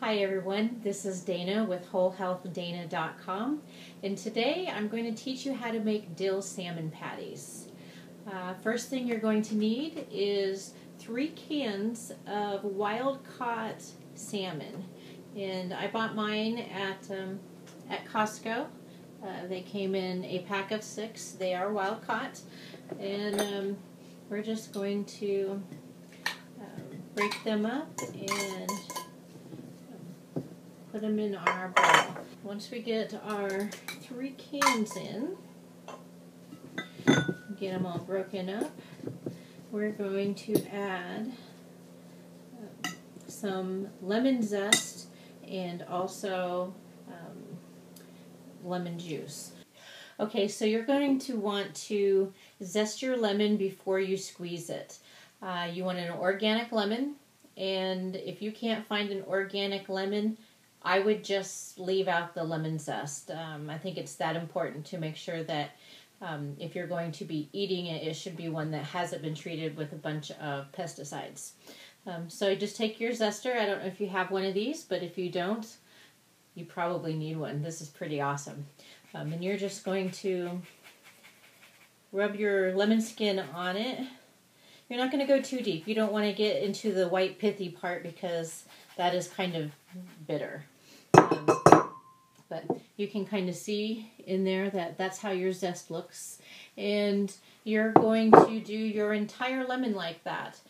Hi everyone, this is Dana with WholeHealthDana.com, and today I'm going to teach you how to make dill salmon patties. First thing you're going to need is 3 cans of wild-caught salmon, and I bought mine at Costco. They came in a pack of 6. They are wild-caught, and we're just going to break them up and put them in our bowl. Once we get our 3 cans in, get them all broken up, we're going to add some lemon zest and also lemon juice. Okay, so you're going to want to zest your lemon before you squeeze it. You want an organic lemon, and if you can't find an organic lemon, I would just leave out the lemon zest. I think it's that important to make sure that if you're going to be eating it, it should be one that hasn't been treated with a bunch of pesticides. So just take your zester. I don't know if you have one of these, but if you don't, you probably need one. This is pretty awesome. And you're just going to rub your lemon skin on it. You're not going to go too deep. You don't want to get into the white pithy part because that is kind of bitter. But you can kind of see in there that that's how your zest looks. And you're going to do your entire lemon like that.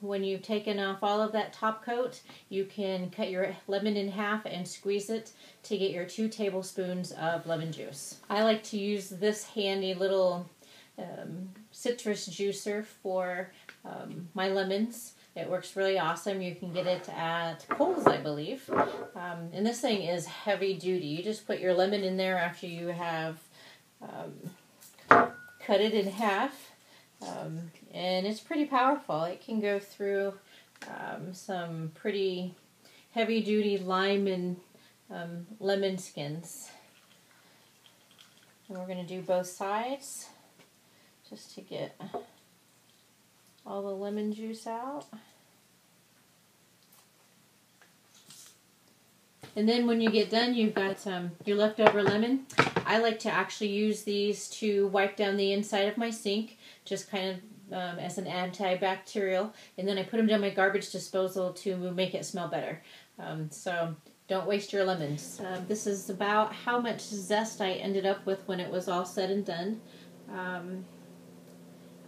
When you've taken off all of that top coat, you can cut your lemon in half and squeeze it to get your 2 tablespoons of lemon juice. I like to use this handy little citrus juicer for my lemons. It works really awesome. You can get it at Kohl's, I believe. And this thing is heavy duty. You just put your lemon in there after you have cut it in half. And it's pretty powerful. It can go through some pretty heavy duty lime and lemon skins. And we're going to do both sides just to get all the lemon juice out. And then when you get done, you've got your leftover lemon. I like to actually use these to wipe down the inside of my sink, just kind of as an antibacterial. And then I put them down my garbage disposal to make it smell better. So don't waste your lemons. This is about how much zest I ended up with when it was all said and done.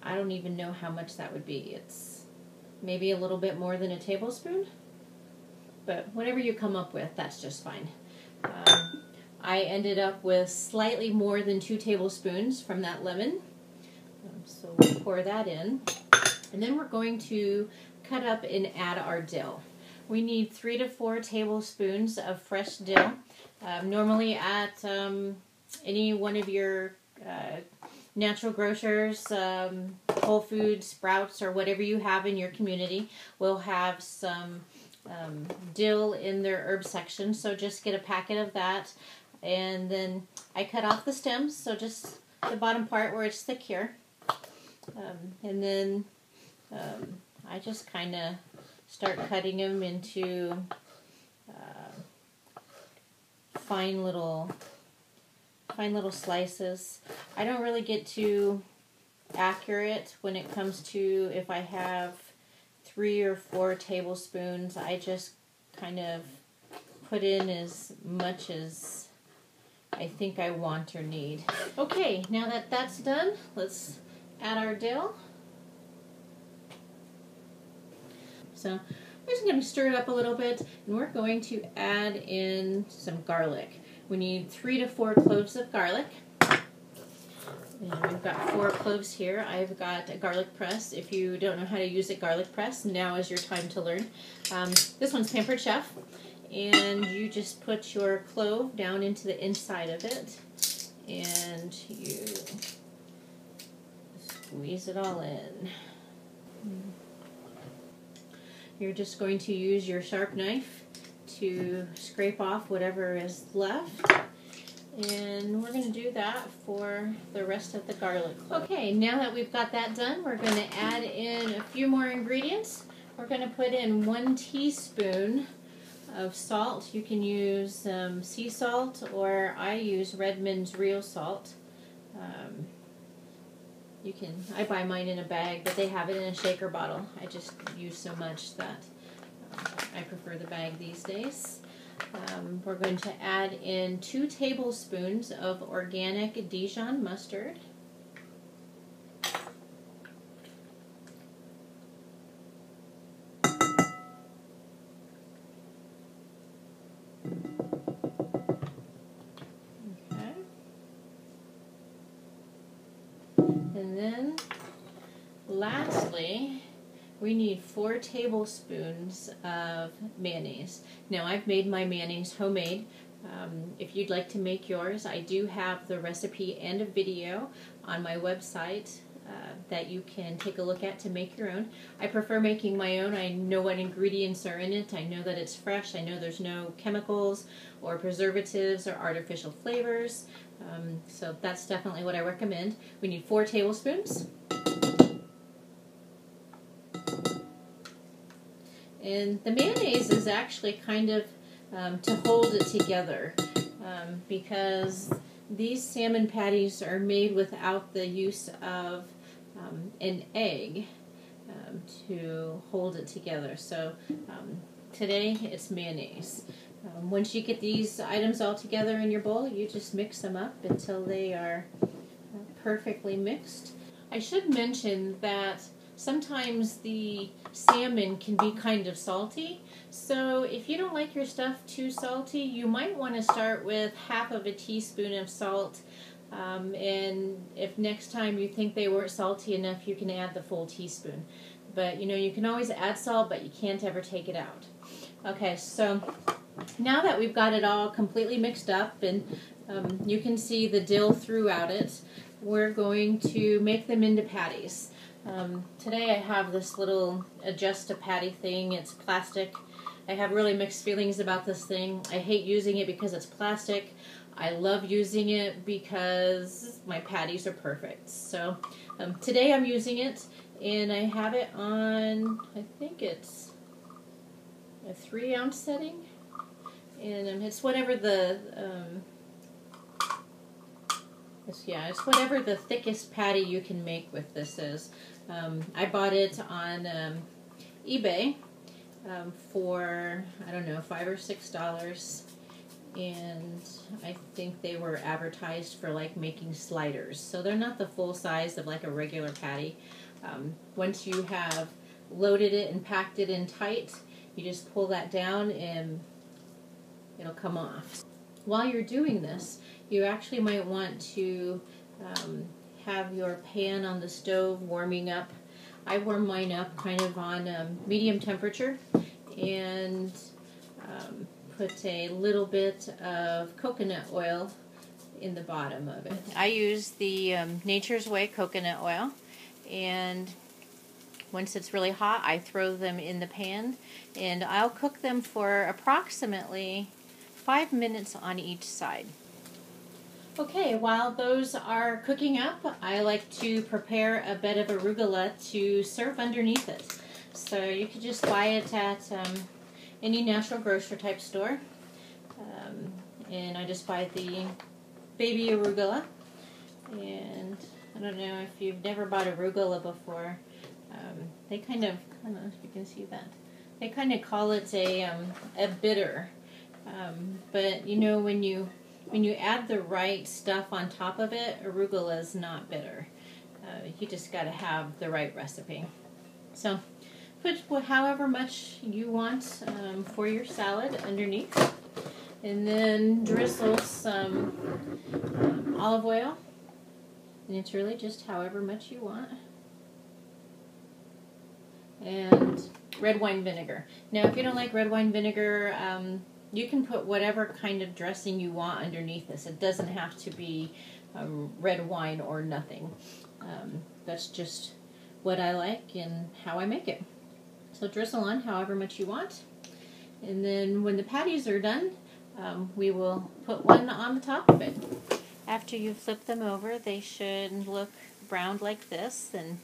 I don't even know how much that would be. It's maybe a little bit more than a tablespoon, but whatever you come up with, that's just fine. I ended up with slightly more than 2 tablespoons from that lemon. So we'll pour that in. And then we're going to cut up and add our dill. We need 3 to 4 tablespoons of fresh dill. Normally at any one of your natural grocers, Whole Foods, Sprouts, or whatever you have in your community will have some dill in their herb section. So just get a packet of that. And then I cut off the stems, so just the bottom part where it's thick here. And then I just kind of start cutting them into fine little slices. I don't really get too accurate when it comes to if I have 3 or 4 tablespoons. I just kind of put in as much as I think I want or need. Okay, now that that's done, let's add our dill. So we're just going to stir it up a little bit, and we're going to add in some garlic. We need 3 to 4 cloves of garlic. And we've got 4 cloves here. I've got a garlic press. If you don't know how to use a garlic press, now is your time to learn. This one's Pampered Chef. And you just put your clove down into the inside of it, and you squeeze it all in. You're just going to use your sharp knife to scrape off whatever is left. And we're going to do that for the rest of the garlic. Okay, now that we've got that done, we're going to add in a few more ingredients. We're going to put in 1 teaspoon of salt. You can use sea salt, or I use Redmond's real salt. I buy mine in a bag, but they have it in a shaker bottle. I just use so much that I prefer the bag these days. We're going to add in 2 tablespoons of organic Dijon mustard. Okay. And then lastly, we need 4 tablespoons of mayonnaise. Now, I've made my mayonnaise homemade. If you'd like to make yours, I do have the recipe and a video on my website that you can take a look at to make your own. I prefer making my own. I know what ingredients are in it. I know that it's fresh. I know there's no chemicals or preservatives or artificial flavors. So that's definitely what I recommend. We need 4 tablespoons. And the mayonnaise is actually kind of to hold it together because these salmon patties are made without the use of an egg to hold it together. So today it's mayonnaise. Once you get these items all together in your bowl, you just mix them up until they are perfectly mixed. I should mention that sometimes the salmon can be kind of salty, so if you don't like your stuff too salty, you might want to start with half of a teaspoon of salt, and if next time you think they weren't salty enough, you can add the full teaspoon. But you can always add salt, but you can't ever take it out. Okay, so now that we've got it all completely mixed up and you can see the dill throughout it, we're going to make them into patties. Today I have this little adjust-a-patty thing. It's plastic. I have really mixed feelings about this thing. I hate using it because it's plastic. I love using it because my patties are perfect. So today I'm using it, and I have it on, I think it's a 3-ounce setting, and it's whatever the it's whatever the thickest patty you can make with this is. I bought it on eBay for, I don't know, $5 or $6, and I think they were advertised for like making sliders. So they're not the full size of like a regular patty. Once you have loaded it and packed it in tight, you just pull that down and it'll come off. While you're doing this, you actually might want to have your pan on the stove warming up. I warm mine up kind of on medium temperature and put a little bit of coconut oil in the bottom of it. I use the Nature's Way coconut oil, and once it's really hot, I throw them in the pan, and I'll cook them for approximately 5 minutes on each side. Okay, while those are cooking up, I like to prepare a bed of arugula to serve underneath it. So you could just buy it at any natural grocery type store. And I just buy the baby arugula. And I don't know if you've never bought arugula before. They kind of, I don't know if you can see that. They kind of call it a bitter. But when you add the right stuff on top of it, arugula is not bitter. You just got to have the right recipe. So put however much you want for your salad underneath, and then drizzle some olive oil, and it's really just however much you want, and red wine vinegar. Now if you don't like red wine vinegar, you can put whatever kind of dressing you want underneath this. It doesn't have to be red wine or nothing. That's just what I like and how I make it. So drizzle on however much you want. And then when the patties are done, we will put one on the top of it. After you flip them over, they should look browned like this. And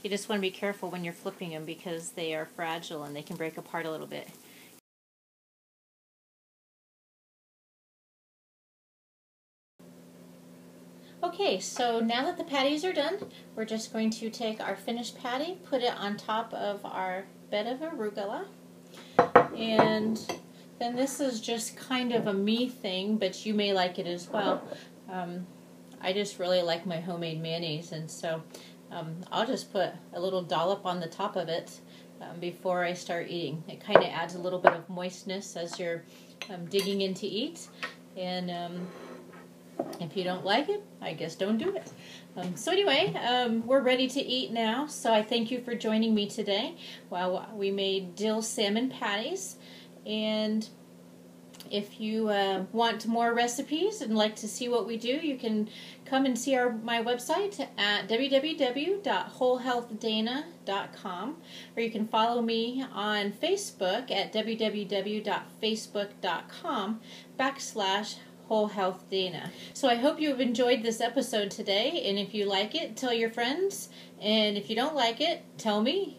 you just want to be careful when you're flipping them because they are fragile and they can break apart a little bit. Okay, so now that the patties are done, we're just going to take our finished patty, put it on top of our bed of arugula, and then this is just kind of a me thing, but you may like it as well. I just really like my homemade mayonnaise, and so I'll just put a little dollop on the top of it before I start eating. It kind of adds a little bit of moistness as you're digging in to eat, and if you don't like it, I guess don't do it. So anyway, we're ready to eat now, so I thank you for joining me today while we made dill salmon patties. And if you want more recipes and like to see what we do, you can come and see my website at www.wholehealthdana.com, or you can follow me on Facebook at www.facebook.com/WholeHealthDana. So I hope you have enjoyed this episode today, and if you like it, tell your friends, and if you don't like it, tell me.